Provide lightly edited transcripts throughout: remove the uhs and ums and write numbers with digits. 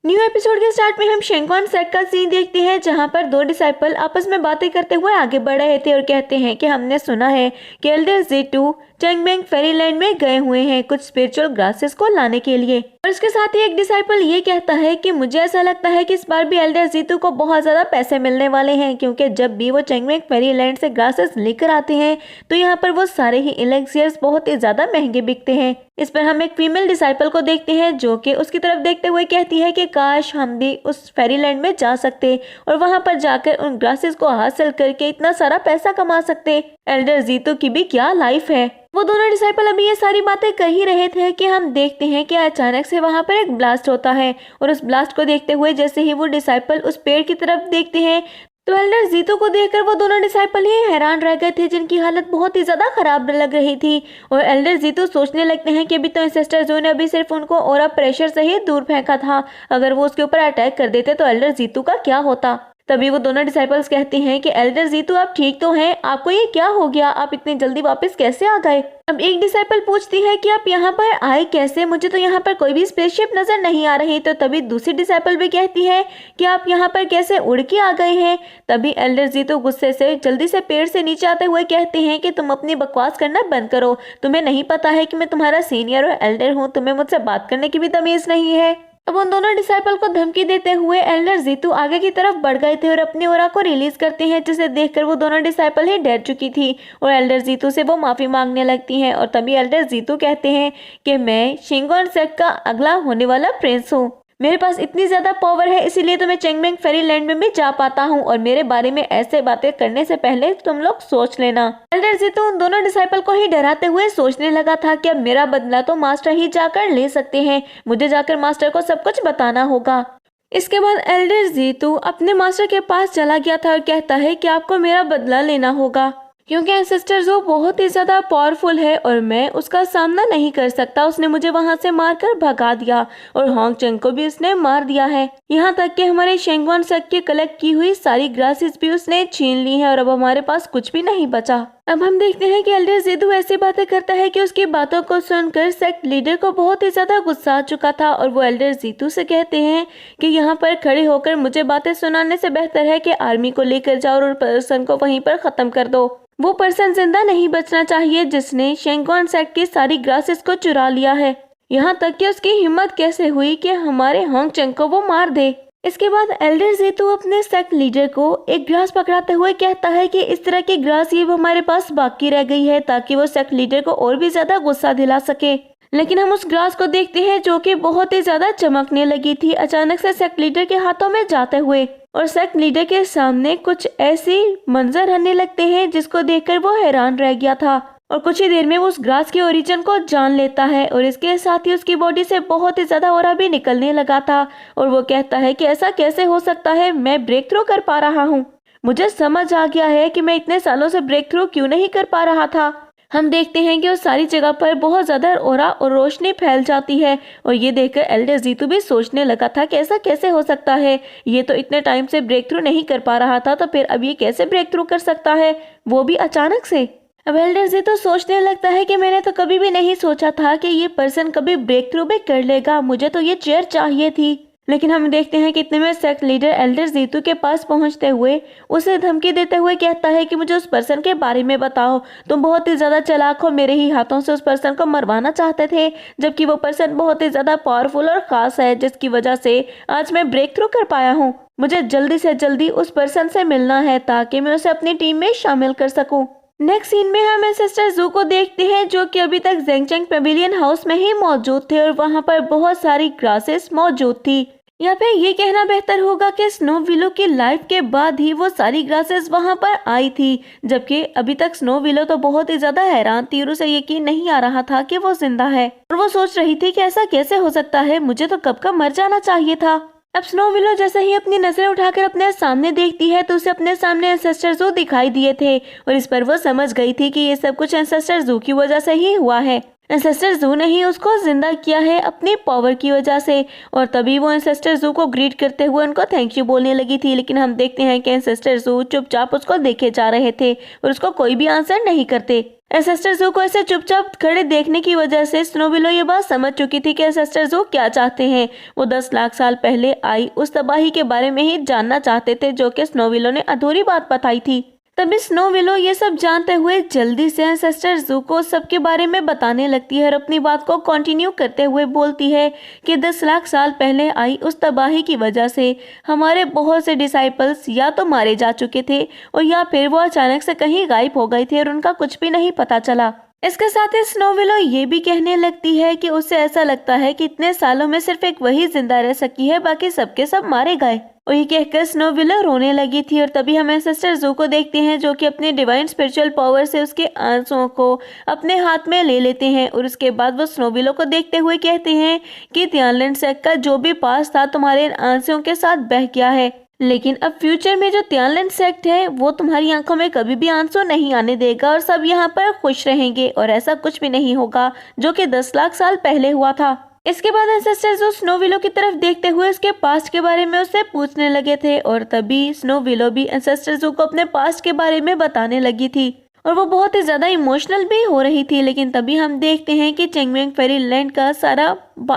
New episode के start में हम शेंगॉन सेट का सीन देखते हैं जहां पर दो डिसाइपल आपस में बातें करते हुए आगे बढ़ रहे थे और कहते हैं कि हमने सुना है कि एल्डर ज़ीतू चैंगमेंग फेरीलैंड में गए हुए हैं कुछ स्पिरिचुअल ग्रासेस को लाने के लिए। और इसके साथ ही एक डिसाइपल ये कहता है कि मुझे ऐसा लगता है कि इस बार भी एल्डर ज़ीतू को बहुत ज्यादा पैसे मिलने वाले हैं, क्योंकि जब भी वो चैंगमेंग फेरीलैंड से ग्रासेस लेकर आते हैं तो यहाँ पर वो सारे ही एलेक्सियर्स बहुत ही ज्यादा महंगे बिकते हैं। इस पर हम एक फीमेल डिसाइपल को देखते हैं जो कि उसकी तरफ देखते हुए कहती है कि काश हम भी उस फेरीलैंड में जा सकते और वहां पर जाकर उन ग्रासेस को हासिल करके इतना सारा पैसा कमा सकते। एल्डर ज़ीतू की भी क्या लाइफ है। वो दोनों डिसाइपल अभी ये सारी बातें कह ही रहे थे कि हम देखते हैं कि अचानक से वहां पर एक ब्लास्ट होता है और उस ब्लास्ट को देखते हुए जैसे ही वो डिसाइपल उस पेड़ की तरफ देखते हैं तो एल्डर ज़ीतू को देखकर वो दोनों डिसाइपल ही हैरान रह गए थे, जिनकी हालत बहुत ही ज्यादा खराब लग रही थी। और एल्डर ज़ीतू सोचने लगते हैं कि अभी तो सिस्टर ज़ू ने अभी सिर्फ उनको ऑरा प्रेशर से ही दूर फेंका था, अगर वो उसके ऊपर अटैक कर देते तो एल्डर ज़ीतू का क्या होता। तभी वो दोनों डिसाइपल्स कहते हैं कि एल्डर ज़ीतू आप ठीक तो हैं, आपको ये क्या हो गया, आप इतनी जल्दी वापस कैसे आ गए। अब एक डिसाइपल पूछती है कि आप यहाँ पर आए कैसे, मुझे तो यहाँ पर कोई भी स्पेसशिप नजर नहीं आ रही। तो तभी दूसरी डिसाइपल भी कहती है कि आप यहाँ पर कैसे उड़ के आ गए हैं। तभी एल्डर ज़ीतू गुस्से से जल्दी से पेड़ से नीचे आते हुए कहते हैं कि तुम अपनी बकवास करना बंद करो, तुम्हें नहीं पता है कि मैं तुम्हारा सीनियर और एल्डर हूँ, तुम्हें मुझसे बात करने की भी तमीज नहीं है। अब उन दोनों डिसाइपल को धमकी देते हुए एल्डर ज़ीतू आगे की तरफ बढ़ गए थे और अपनी ओरा को रिलीज करते हैं, जिसे देखकर वो दोनों डिसाइपल ही डर चुकी थी और एल्डर ज़ीतू से वो माफी मांगने लगती हैं। और तभी एल्डर ज़ीतू कहते हैं कि मैं शेंगॉन सेट का अगला होने वाला प्रिंस हूँ, मेरे पास इतनी ज्यादा पावर है इसीलिए तो मैं चैंगमेंग फेरीलैंड में भी जा पाता हूँ और मेरे बारे में ऐसे बातें करने से पहले तुम लोग सोच लेना। एल्डर ज़ीतू उन दोनों डिसाइपल को ही डराते हुए सोचने लगा था कि अब मेरा बदला तो मास्टर ही जाकर ले सकते हैं, मुझे जाकर मास्टर को सब कुछ बताना होगा। इसके बाद एल्डर ज़ीतू अपने मास्टर के पास चला गया था और कहता है कि आपको मेरा बदला लेना होगा, क्योंकि एंसेस्टर ज़ू बहुत ही ज्यादा पावरफुल है और मैं उसका सामना नहीं कर सकता। उसने मुझे वहां से मारकर भगा दिया और होंग चंग को भी उसने मार दिया है, यहाँ तक कि हमारे शेंगॉन सेट की कलेक्ट की हुई सारी ग्रासेस भी उसने छीन ली है और अब हमारे पास कुछ भी नहीं बचा। अब हम देखते हैं कि एल्डर ज़ीतू ऐसी बातें करता है कि उसकी बातों को सुनकर सेक्ट लीडर को बहुत ही ज्यादा गुस्सा आ चुका था और वो एल्डर ज़ीतू से कहते हैं कि यहाँ पर खड़े होकर मुझे बातें सुनाने से बेहतर है कि आर्मी को लेकर जाओ और पर्सन को वहीं पर खत्म कर दो। वो पर्सन जिंदा नहीं बचना चाहिए जिसने शेंगॉन सेट की सारी ग्रासेस को चुरा लिया है, यहाँ तक कि उसकी हिम्मत कैसे हुई कि हमारे होंग चंग को वो मार दे। इसके बाद एल्डर ज़ीतू अपने सेक्ट लीडर को एक ग्रास पकड़ाते हुए कहता है कि इस तरह की ग्रास ये हमारे पास बाकी रह गई है ताकि वो सेक्ट लीडर को और भी ज्यादा गुस्सा दिला सके। लेकिन हम उस ग्रास को देखते हैं जो कि बहुत ही ज्यादा चमकने लगी थी अचानक से सेक्ट लीडर के हाथों में जाते हुए और सेक्ट लीडर के सामने कुछ ऐसी मंजर आने लगते हैं जिसको देखकर वो हैरान रह गया था और कुछ ही देर में वो उस ग्रास के ओरिजिन को जान लेता है और इसके साथ ही उसकी बॉडी से बहुत ही ज्यादा ऑरा भी निकलने लगा था और वो कहता है कि ऐसा कैसे हो सकता है, मैं ब्रेक थ्रू कर पा रहा हूँ, मुझे समझ आ गया है कि मैं इतने सालों से ब्रेक थ्रू क्यों नहीं कर पा रहा था। हम देखते हैं कि उस सारी जगह पर बहुत ज्यादा ऑरा और रोशनी फैल जाती है और ये देखकर एल्डर ज़ीतू भी सोचने लगा था कि ऐसा कैसे हो सकता है, ये तो इतने टाइम से ब्रेक थ्रू नहीं कर पा रहा था तो फिर अब ये कैसे ब्रेक थ्रू कर सकता है, वो भी अचानक से। अब एल्डर ज़ीतू सोचने लगता है कि मैंने तो कभी भी नहीं सोचा था कि ये पर्सन कभी ब्रेक थ्रू भी कर लेगा, मुझे तो ये चेयर चाहिए थी। लेकिन हम देखते हैं कि इतने में सेक्ट लीडर एल्डर ज़ीतू के पास पहुंचते हुए उसे धमकी देते हुए कहता है कि मुझे उस पर्सन के बारे में बताओ, तुम बहुत ही ज्यादा चालाक हो, मेरे ही हाथों से उस पर्सन को मरवाना चाहते थे जबकि वो पर्सन बहुत ही ज्यादा पावरफुल और खास है जिसकी वजह से आज मैं ब्रेक थ्रू कर पाया हूँ। मुझे जल्दी से जल्दी उस पर्सन से मिलना है ताकि मैं उसे अपनी टीम में शामिल कर सकूँ। नेक्स्ट सीन में हम सिस्टर ज़ू को देखते हैं जो कि अभी तक ज़ेंगचेंग पेविलियन हाउस में ही मौजूद थे और वहाँ पर बहुत सारी ग्रासेस मौजूद थी। यहाँ पे ये कहना बेहतर होगा कि स्नो विलो की लाइफ के बाद ही वो सारी ग्रासेस वहाँ पर आई थी, जबकि अभी तक स्नो विलो तो बहुत ही ज्यादा हैरान थी और उसे यकीन नहीं आ रहा था कि वो जिंदा है और वो सोच रही थी कि ऐसा कैसे हो सकता है, मुझे तो कब का मर जाना चाहिए था। अब स्नो विलो जैसे ही अपनी नजरें उठाकर अपने सामने देखती है तो उसे अपने सामने एंसेस्टर ज़ू दिखाई दिए थे और इस पर वो समझ गई थी कि ये सब कुछ एंसेस्टर ज़ू की वजह से ही हुआ है। एंसेस्टर ज़ू ने ही उसको जिंदा किया है अपनी पावर की वजह से और तभी वो एंसेस्टर ज़ू को ग्रीट करते हुए उनको थैंक यू बोलने लगी थी। लेकिन हम देखते हैं कि एंसेस्टर ज़ू चुपचाप उसको देखे जा रहे थे और उसको कोई भी आंसर नहीं करते। एंसेस्टर ज़ू को ऐसे चुपचाप खड़े देखने की वजह से स्नो विलो ये बात समझ चुकी थी कि एंसेस्टर ज़ू क्या चाहते हैं। वो 10 लाख साल पहले आई उस तबाही के बारे में ही जानना चाहते थे जो कि स्नो विलो ने अधूरी बात बताई थी। तभी स्नो विलो ये सब जानते हुए जल्दी से एंसेस्टर ज़ू को सबके बारे में बताने लगती है और अपनी बात को कंटिन्यू करते हुए बोलती है कि 10 लाख साल पहले आई उस तबाही की वजह से हमारे बहुत से डिसाइपल्स या तो मारे जा चुके थे और या फिर वो अचानक से कहीं गायब हो गए थे और उनका कुछ भी नहीं पता चला। इसके साथ ही स्नो विलो ये भी कहने लगती है कि उसे ऐसा लगता है कि इतने सालों में सिर्फ एक वही जिंदा रह सकी है, बाकी सबके सब मारे गए। और ये कहकर स्नो विलो रोने लगी थी। और तभी हम एंसेस्टर ज़ू को देखते हैं जो कि अपने डिवाइन स्पिरिचुअल पावर से उसके आंसुओं को अपने हाथ में ले लेते हैं और उसके बाद वो स्नो विलो को देखते हुए कहते हैं कि तियानलैंड सेक्ट का जो भी पास था तुम्हारे आंसुओं के साथ बह गया है, लेकिन अब फ्यूचर में जो तियानलैंड सेक्ट है वो तुम्हारी आंखों में कभी भी आंसू नहीं आने देगा और सब यहाँ पर खुश रहेंगे और ऐसा कुछ भी नहीं होगा जो कि 10 लाख साल पहले हुआ था। इसके बाद एंसेस्टर ज़ू स्नो विलो की तरफ देखते हुए उसके पास्ट के बारे में उससे पूछने लगे थे और तभी स्नो विलो भी एंसेस्टर ज़ू को अपने पास्ट के बारे में बताने लगी थी और वो बहुत ही ज्यादा इमोशनल भी हो रही थी। लेकिन तभी हम देखते हैं कि चेंगमेंग फेरीलैंड का सारा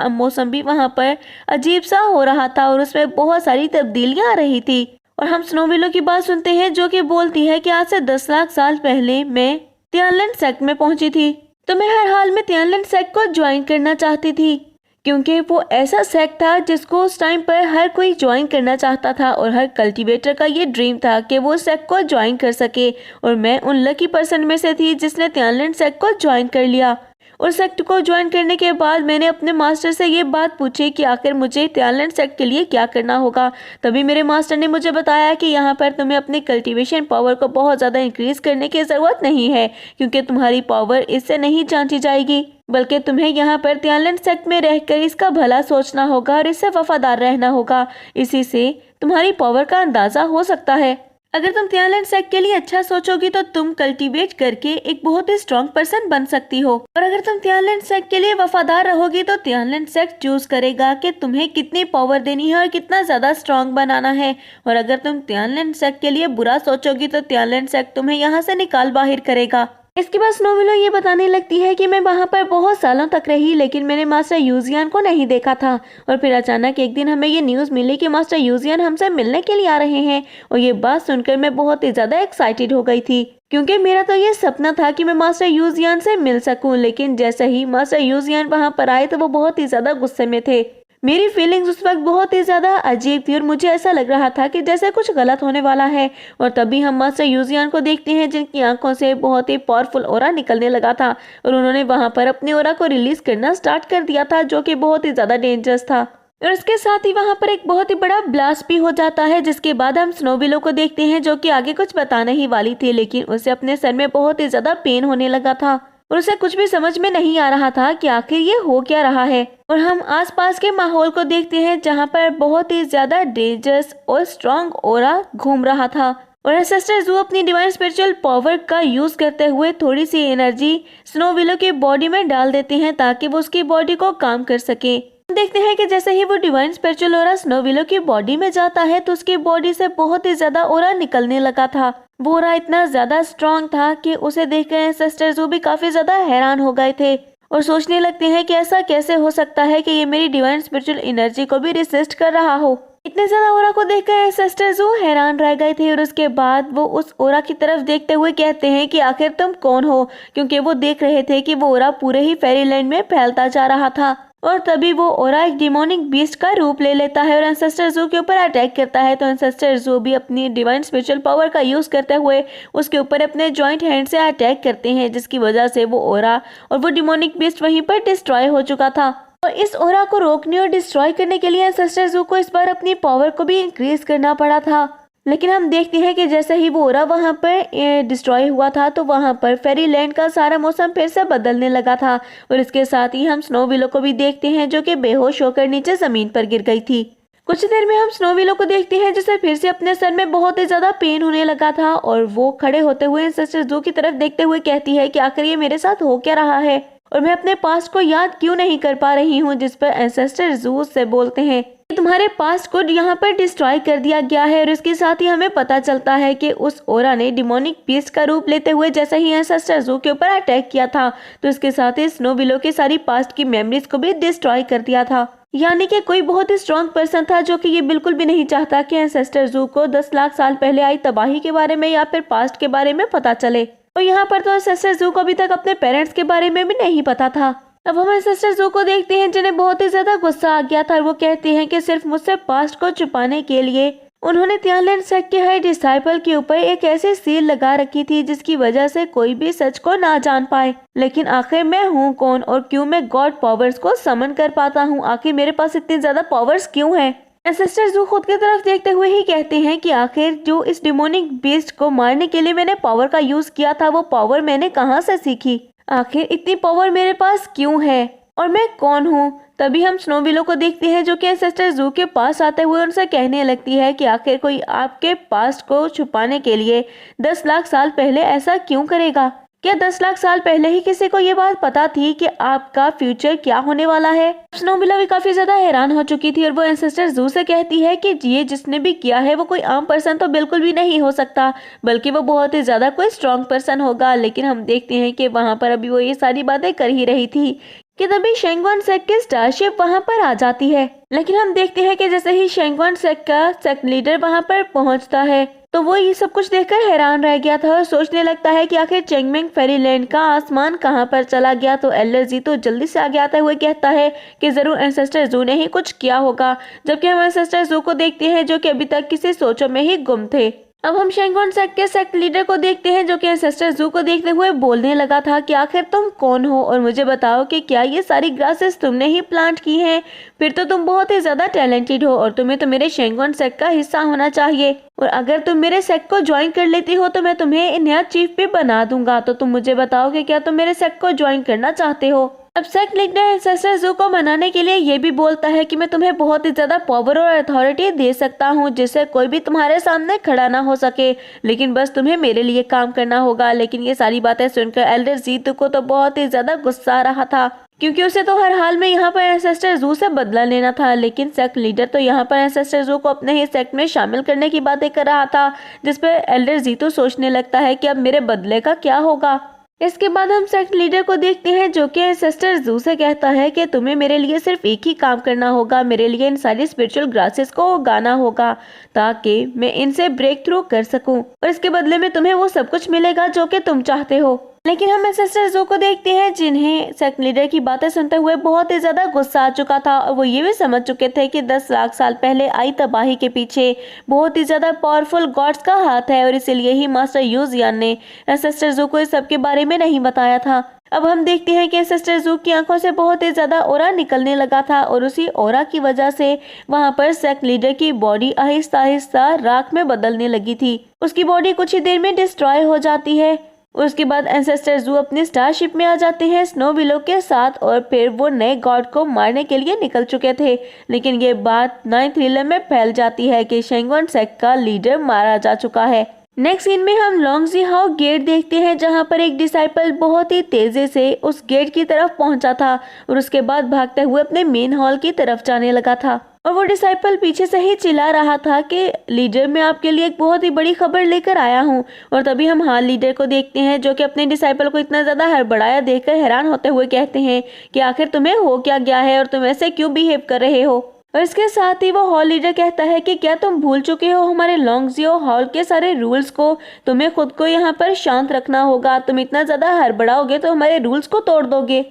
मौसम भी वहाँ पर अजीब सा हो रहा था और उसमें बहुत सारी तब्दीलियां आ रही थी। और हम स्नो विलो की बात सुनते हैं जो कि बोलती है कि आज से 10 लाख साल पहले मैं तियानलैंड सेक्ट में पहुंची थी, तो मैं हर हाल में तियानलैंड सेक्ट को ज्वाइन करना चाहती थी क्योंकि वो ऐसा सेक्ट था जिसको उस टाइम पर हर कोई ज्वाइन करना चाहता था और हर कल्टीवेटर का ये ड्रीम था कि वो सेक्ट को ज्वाइन कर सके। और मैं उन लकी पर्सन में से थी जिसने तियानलैंड सेक्ट को ज्वाइन कर लिया। और सेक्ट को ज्वाइन करने के बाद मैंने अपने मास्टर से ये बात पूछी कि आखिर मुझे तियानलैंड सेक्ट के लिए क्या करना होगा। तभी मेरे मास्टर ने मुझे बताया कि यहाँ पर तुम्हें अपने कल्टीवेशन पावर को बहुत ज़्यादा इंक्रीज करने की ज़रूरत नहीं है क्योंकि तुम्हारी पावर इससे नहीं जांची जाएगी, बल्कि तुम्हें यहाँ पर तियानलैंड सेक्ट में रहकर इसका भला सोचना होगा और इससे वफादार रहना होगा। इसी से तुम्हारी पावर का अंदाज़ा हो सकता है। अगर तुम तियानलैंड सेक्ट के लिए अच्छा सोचोगी तो तुम कल्टीवेट करके एक बहुत ही स्ट्रॉन्ग पर्सन बन सकती हो। और अगर तुम तियानलैंड सेक्ट के लिए वफादार रहोगी तो तियानलैंड सेक्ट चूज करेगा कि तुम्हें कितनी पावर देनी है और कितना ज्यादा स्ट्रॉन्ग बनाना है। और अगर तुम तियानलैंड सेक्ट के लिए बुरा सोचोगी तो तियानलैंड सेक्ट तुम्हें यहाँ से निकाल बाहर करेगा। इसके बाद स्नो विलो ये बताने लगती है कि मैं वहाँ पर बहुत सालों तक रही लेकिन मैंने मास्टर यूजियन को नहीं देखा था। और फिर अचानक एक दिन हमें ये न्यूज़ मिली कि मास्टर यूजियन हमसे मिलने के लिए आ रहे हैं। और ये बात सुनकर मैं बहुत ही ज़्यादा एक्साइटेड हो गई थी क्योंकि मेरा तो ये सपना था कि मैं मास्टर यूजियन से मिल सकूं। लेकिन जैसे ही मास्टर यूजियन वहाँ पर आए तो वो बहुत ही ज़्यादा गुस्से में थे। मेरी फीलिंग्स उस वक्त बहुत ही ज़्यादा अजीब थी और मुझे ऐसा लग रहा था कि जैसे कुछ गलत होने वाला है। और तभी हम मास्टर यूजियन को देखते हैं जिनकी आंखों से बहुत ही पावरफुल ऑरा निकलने लगा था और उन्होंने वहां पर अपनी ऑरा को रिलीज करना स्टार्ट कर दिया था जो कि बहुत ही ज़्यादा डेंजरस था। और इसके साथ ही वहां पर एक बहुत ही बड़ा ब्लास्ट भी हो जाता है जिसके बाद हम स्नो विलो को देखते हैं जो कि आगे कुछ बताने ही वाली थी लेकिन उसे अपने सर में बहुत ही ज़्यादा पेन होने लगा था और उसे कुछ भी समझ में नहीं आ रहा था कि आखिर ये हो क्या रहा है। और हम आसपास के माहौल को देखते हैं जहाँ पर बहुत ही ज्यादा डेंजरस और स्ट्रॉन्ग ऑरा घूम रहा था। और एंसेस्टर ज़ू अपनी डिवाइन स्पिरिचुअल पावर का यूज करते हुए थोड़ी सी एनर्जी स्नो विलो की बॉडी में डाल देते हैं ताकि वो उसकी बॉडी को काम कर सके। देखते हैं कि जैसे ही वो divine spiritual aura snow willow की बॉडी में जाता है तो उसकी बॉडी से बहुत ही ज्यादा ऑरा निकलने लगा था। वो ऑरा इतना ज्यादा स्ट्रॉन्ग था कि उसे देखकर एंसेस्टर ज़ू भी काफी ज्यादा हैरान हो गए थे और सोचने लगते हैं कि ऐसा कैसे हो सकता है कि ये मेरी डिवाइन स्पिरिचुअल एनर्जी को भी रेसिस्ट कर रहा हो। इतने ज्यादा ऑरा को देखकर एंसेस्टर ज़ू हैरान रह गए थे और उसके बाद वो उस ऑरा की तरफ देखते हुए कहते हैं कि आखिर तुम कौन हो, क्योंकि वो देख रहे थे कि वो ऑरा पूरे ही फेरीलैंड में फैलता जा रहा था। और तभी वो ऑरा एक डिमोनिक बीस्ट का रूप ले लेता है और एंसेस्टर ज़ू के ऊपर अटैक करता है। तो एंसेस्टर ज़ू भी अपनी डिवाइन स्पिरिचुअल पावर का यूज करते हुए उसके ऊपर अपने जॉइंट हैंड से अटैक करते हैं जिसकी वजह से वो ऑरा और वो डिमोनिक बीस्ट वहीं पर डिस्ट्रॉय हो चुका था। और इस ऑरा को रोकने और डिस्ट्रॉय करने के लिए एंसेस्टर ज़ू को इस बार अपनी पावर को भी इंक्रीज करना पड़ा था। लेकिन हम देखते हैं कि जैसे ही वो ऑरा वहाँ पर डिस्ट्रॉय हुआ था तो वहाँ पर फेरीलैंड का सारा मौसम फिर से बदलने लगा था। और इसके साथ ही हम स्नो विलो को भी देखते हैं जो कि बेहोश होकर नीचे जमीन पर गिर गई थी। कुछ देर में हम स्नो विलो को देखते हैं जिसे फिर से अपने सर में बहुत ही ज्यादा पेन होने लगा था और वो खड़े होते हुए एंसेस्टर ज़ू की तरफ देखते हुए कहती है कि आखिर ये मेरे साथ हो क्या रहा है और मैं अपने पास्ट को याद क्यों नहीं कर पा रही हूँ। जिस पर एंसेस्टर ज़ू से बोलते हैं तुम्हारे पास्ट को यहाँ पर डिस्ट्रॉय कर दिया गया है। और इसके साथ ही हमें पता चलता है कि उस ओरा ने डिमोनिक बीस्ट का रूप लेते हुए जैसे ही एंसेस्टर ज़ू के ऊपर अटैक किया था, तो इसके साथ ही स्नो विलो की सारी पास्ट की मेमोरीज को भी डिस्ट्रॉय कर दिया था। यानी कि कोई बहुत ही स्ट्रॉन्ग पर्सन था जो कि ये बिल्कुल भी नहीं चाहता कि एंसेस्टर ज़ू को 10 लाख साल पहले आई तबाही के बारे में या फिर पास्ट के बारे में पता चले। और यहाँ पर तो एंसेस्टर ज़ू को अभी तक अपने पेरेंट्स के बारे में भी नहीं पता था। अब हम एंसेस्टर ज़ू को देखते हैं जिन्हें बहुत ही ज्यादा गुस्सा आ गया था और वो कहते हैं कि सिर्फ मुझसे पास्ट को छुपाने के लिए उन्होंने तियानलेन सेक्ट के हर डिसाइपल के ऊपर एक ऐसी सील लगा रखी थी जिसकी वजह से कोई भी सच को ना जान पाए। लेकिन आखिर मैं हूँ कौन और क्यों मैं गॉड पावर्स को समन कर पाता हूँ? आखिर मेरे पास इतनी ज्यादा पावर्स क्यों हैं? एंसेस्टर ज़ू खुद की तरफ देखते हुए ही कहते हैं कि आखिर जो इस डिमोनिक बीस्ट को मारने के लिए मैंने पावर का यूज किया था, वो पावर मैंने कहाँ से सीखी? आखिर इतनी पावर मेरे पास क्यों है और मैं कौन हूँ? तभी हम स्नो विलो को देखते हैं जो कि एंसेस्टर ज़ू के पास आते हुए उनसे कहने लगती है कि आखिर कोई आपके पास्ट को छुपाने के लिए 10 लाख साल पहले ऐसा क्यों करेगा? क्या 10 लाख साल पहले ही किसी को ये बात पता थी कि आपका फ्यूचर क्या होने वाला है? स्नो विलो भी काफी ज्यादा हैरान हो चुकी थी और वो एंसेस्टर ज़ू से कहती है कि ये जिसने भी किया है वो कोई आम पर्सन तो बिल्कुल भी नहीं हो सकता, बल्कि वो बहुत ही ज्यादा कोई स्ट्रॉन्ग पर्सन होगा। लेकिन हम देखते हैं कि वहाँ पर अभी वो ये सारी बातें कर ही रही थी कि तभी शेंगवन सेक्ट की स्टारशिप वहां पर आ जाती है। लेकिन हम देखते हैं कि जैसे ही शेंगवन सेक्ट का सेक्ट लीडर वहां पर पहुंचता है तो वो ये सब कुछ देखकर हैरान रह गया था और सोचने लगता है कि आखिर चेंगमेंग फेरीलैंड का आसमान कहां पर चला गया। तो एल्डर जी तो जल्दी से आगे आता हुए कहता है कि जरूर एंसेस्टर ज़ू ने ही कुछ किया होगा, जबकि हम एंसेस्टर ज़ू को देखते हैं जो कि अभी तक किसी सोचों में ही गुम थे। अब हम शेंगवन सेक्ट के सेक्ट लीडर को देखते हैं जो कि एंसेस्टर ज़ू को देखते हुए बोलने लगा था कि आखिर तुम कौन हो और मुझे बताओ कि क्या ये सारी ग्रासेस तुमने ही प्लांट की हैं? फिर तो तुम बहुत ही ज्यादा टैलेंटेड हो और तुम्हें तो मेरे शेंगवन सेक्ट का हिस्सा होना चाहिए। और अगर तुम मेरे सेक्ट को ज्वाइन कर लेती हो तो मैं तुम्हें नया चीफ भी बना दूंगा। तो तुम मुझे बताओ कि क्या तुम मेरे सेक्ट को ज्वाइन करना चाहते हो? अब सेक्ट लीडर एंसेस्टर ज़ू को मनाने के लिए ये भी बोलता है कि मैं तुम्हें बहुत ही ज्यादा पावर और अथॉरिटी दे सकता हूँ जिससे कोई भी तुम्हारे सामने खड़ा ना हो सके, लेकिन बस तुम्हें मेरे लिए काम करना होगा। लेकिन ये सारी बातें सुनकर एल्डर ज़ीतू को तो बहुत ही ज्यादा गुस्सा आ रहा था, क्योंकि उसे तो हर हाल में यहाँ पर एंसेस्टर ज़ू से बदला लेना था। लेकिन सेक्ट लीडर तो यहाँ पर एंसेस्टर ज़ू को अपने ही सेक्ट में शामिल करने की बातें कर रहा था, जिसपे एल्डर ज़ीतू सोचने लगता है कि अब मेरे बदले का क्या होगा। इसके बाद हम सेक्ट लीडर को देखते हैं जो कि एंसेस्टर ज़ू से कहता है कि तुम्हें मेरे लिए सिर्फ एक ही काम करना होगा, मेरे लिए इन सारी स्पिरिचुअल ग्रासेस को उगाना होगा ताकि मैं इनसे ब्रेक थ्रू कर सकूं, और इसके बदले में तुम्हें वो सब कुछ मिलेगा जो कि तुम चाहते हो। लेकिन हम एंसेस्टर ज़ू को देखते हैं जिन्हें सेक्ट लीडर की बातें सुनते हुए बहुत ही ज्यादा गुस्सा आ चुका था और वो ये भी समझ चुके थे कि 10 लाख साल पहले आई तबाही के पीछे बहुत ही ज्यादा पावरफुल गॉड्स का हाथ है, और इसीलिए ही मास्टर यूजियान ने एंसेस्टर ज़ू को इस सब के बारे में नहीं बताया था। अब हम देखते हैं कि एंसेस्टर ज़ू की आंखों से बहुत ही ज्यादा ओरा निकलने लगा था और उसी ओरा की वजह से वहां पर सेक्ट लीडर की बॉडी आहिस्ता आहिस्ता राख में बदलने लगी थी। उसकी बॉडी कुछ ही देर में डिस्ट्रॉय हो जाती है। उसके बाद एंसेस्टर ज़ू अपनी स्टारशिप में आ जाते हैं स्नो विलो के साथ, और फिर वो नए गॉड को मारने के लिए निकल चुके थे। लेकिन ये बात 9th रीलम में फैल जाती है कि शेंगवन सेक्ट का लीडर मारा जा चुका है। नेक्स्ट सीन में हम लॉन्गजी हाउ गेट देखते हैं जहां पर एक डिसाइपल बहुत ही तेजी से उस गेट की तरफ पहुंचा था और उसके बाद भागते हुए अपने मेन हॉल की तरफ जाने लगा था। और वो डिसाइपल पीछे से ही चिल्ला रहा था कि लीडर मैं आपके लिए एक बहुत ही बड़ी खबर लेकर आया हूँ। और तभी हम हाल लीडर को देखते हैं जो कि अपने डिसाइपल को इतना ज्यादा हड़बड़ाया देखकर हैरान होते हुए कहते हैं कि आखिर तुम्हें हो क्या गया है और तुम ऐसे क्यों बिहेव कर रहे हो। और इसके साथ ही वो हॉल लीडर कहता है कि क्या तुम भूल चुके हो हमारे लॉन्गजियो हॉल के सारे रूल्स को? तुम्हें खुद को यहाँ पर शांत रखना होगा, तुम इतना ज्यादा हड़बड़ाओगे तो हमारे रूल्स को तोड़ दोगे।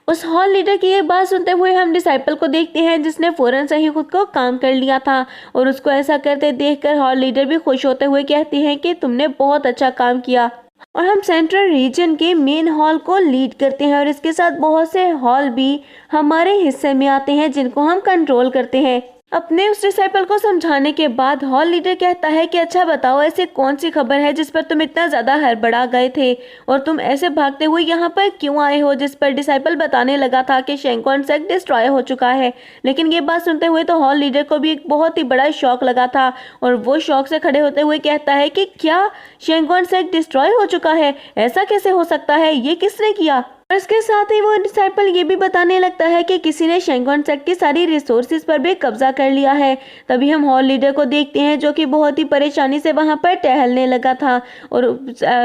उस हॉल लीडर की ये बात सुनते हुए हम डिसाइपल को देखते हैं जिसने फौरन से ही खुद को काम कर लिया था, और उसको ऐसा करते देखकर हॉल लीडर भी खुश होते हुए कहती हैं कि तुमने बहुत अच्छा काम किया। और हम सेंट्रल रीजन के मेन हॉल को लीड करते हैं और इसके साथ बहुत से हॉल भी हमारे हिस्से में आते हैं जिनको हम कंट्रोल करते हैं। अपने उस डिसाइपल को समझाने के बाद हॉल लीडर कहता है कि अच्छा बताओ ऐसी कौन सी खबर है जिस पर तुम इतना ज्यादा हड़बड़ा गए थे और तुम ऐसे भागते हुए यहाँ पर क्यों आए हो। जिस पर डिसाइपल बताने लगा था कि शेंगवन सेक्ट डिस्ट्रॉय हो चुका है। लेकिन ये बात सुनते हुए तो हॉल लीडर को भी एक बहुत ही बड़ा शॉक लगा था और वो शॉक से खड़े होते हुए कहता है कि क्या शेंगवन सेक्ट डिस्ट्रॉय हो चुका है? ऐसा कैसे हो सकता है? ये किसने किया? और इसके साथ ही वो डिसाइपल ये भी बताने लगता है कि किसी ने शेंगॉन सेक्ट की सारी रिसोर्सेज पर भी कब्जा कर लिया है। तभी हम हॉल लीडर को देखते हैं जो कि बहुत ही परेशानी से वहां पर टहलने लगा था और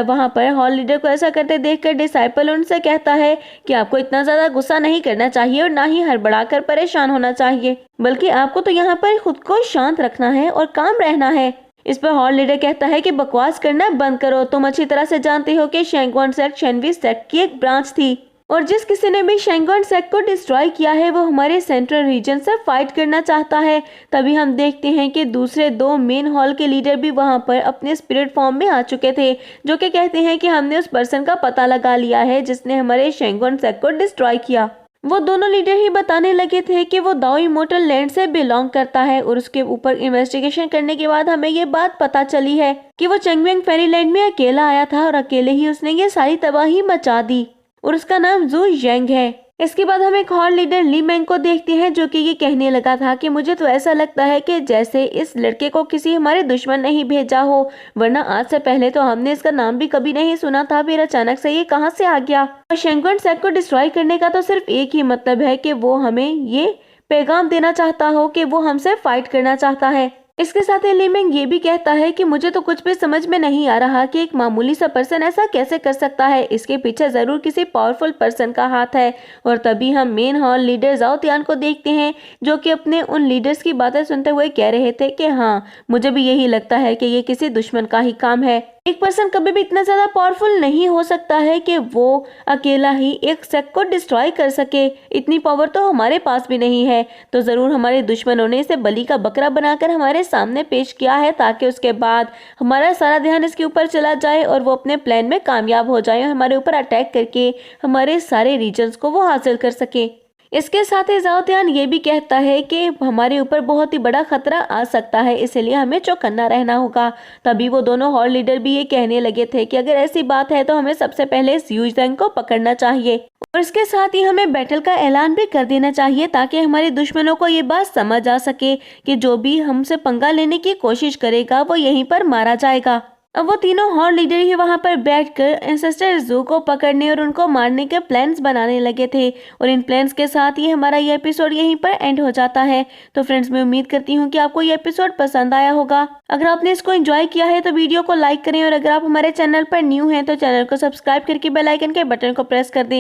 वहां पर हॉल लीडर को ऐसा करते देखकर डिसाइपल उनसे कहता है कि आपको इतना ज्यादा गुस्सा नहीं करना चाहिए और ना ही हड़बड़ाकर परेशान होना चाहिए, बल्कि आपको तो यहाँ पर खुद को शांत रखना है और काम रहना है। इस पर हॉल लीडर कहता है कि बकवास करना बंद करो, तुम अच्छी तरह से जानते हो कि शेंगॉन सेक्ट शेनवी सेक्ट की एक ब्रांच थी और जिस किसी ने भी शेंगॉन सेक्ट को डिस्ट्रॉय किया है वो हमारे सेंट्रल रीजन से फाइट करना चाहता है। तभी हम देखते हैं कि दूसरे दो मेन हॉल के लीडर भी वहां पर अपने स्पिरिट फॉर्म में आ चुके थे, जो कि कहते हैं कि हमने उस पर्सन का पता लगा लिया है जिसने हमारे शेंगॉन सेक्ट को डिस्ट्रॉय किया। वो दोनों लीडर ही बताने लगे थे कि वो दाओ इमोर्टल लैंड से बिलोंग करता है और उसके ऊपर इन्वेस्टिगेशन करने के बाद हमें ये बात पता चली है कि वो चेंगमेंग फेरीलैंड में अकेला आया था और अकेले ही उसने ये सारी तबाही मचा दी और उसका नाम जू येंग है। इसके बाद हम एक हॉल लीडर ली मेंग को देखते हैं जो कि ये कहने लगा था कि मुझे तो ऐसा लगता है कि जैसे इस लड़के को किसी हमारे दुश्मन ने ही भेजा हो, वरना आज से पहले तो हमने इसका नाम भी कभी नहीं सुना था, फिर अचानक से ये कहां से आ गया। और शेंगॉन सेक्ट को डिस्ट्रॉय करने का तो सिर्फ एक ही मतलब है कि वो हमें ये पैगाम देना चाहता हो कि वो हमसे फाइट करना चाहता है। इसके साथ ही ली मेंग ये भी कहता है कि मुझे तो कुछ भी समझ में नहीं आ रहा कि एक मामूली सा पर्सन ऐसा कैसे कर सकता है, इसके पीछे जरूर किसी पावरफुल पर्सन का हाथ है। और तभी हम मेन हॉल लीडर जाओ तियान को देखते हैं जो कि अपने उन लीडर्स की बातें सुनते हुए कह रहे थे कि हाँ, मुझे भी यही लगता है कि ये किसी दुश्मन का ही काम है। एक पर्सन कभी भी इतना ज्यादा पावरफुल नहीं हो सकता है कि वो अकेला ही एक सेक्ट को डिस्ट्रॉय कर सके, इतनी पावर तो हमारे पास भी नहीं है। तो जरूर हमारे दुश्मनों ने इसे बलि का बकरा बनाकर हमारे सामने पेश किया है ताकि उसके बाद हमारा सारा ध्यान इसके ऊपर चला जाए और वो अपने प्लान में कामयाब हो जाए और हमारे ऊपर अटैक करके हमारे सारे रीजन्स को वो हासिल कर सके। इसके साथ ही जाओ तियान ये भी कहता है कि हमारे ऊपर बहुत ही बड़ा खतरा आ सकता है, इसलिए हमें चौकन्ना रहना होगा। तभी वो दोनों हॉल लीडर भी ये कहने लगे थे कि अगर ऐसी बात है तो हमें सबसे पहले इस यू जेंग को पकड़ना चाहिए और इसके साथ ही हमें बैटल का ऐलान भी कर देना चाहिए ताकि हमारे दुश्मनों को ये बात समझ आ सके कि जो भी हमसे पंगा लेने की कोशिश करेगा वो यहीं पर मारा जाएगा। अब वो तीनों हॉल लीडर ही वहां पर बैठकर एंसेस्टर जू को पकड़ने और उनको मारने के प्लान्स बनाने लगे थे और इन प्लान्स के साथ ही हमारा ये एपिसोड यहीं पर एंड हो जाता है। तो फ्रेंड्स, मैं उम्मीद करती हूँ कि आपको ये एपिसोड पसंद आया होगा। अगर आपने इसको एंजॉय किया है तो वीडियो को लाइक करें और अगर आप हमारे चैनल पर न्यू हैं तो चैनल को सब्सक्राइब करके बेल आइकन के बटन को प्रेस कर दें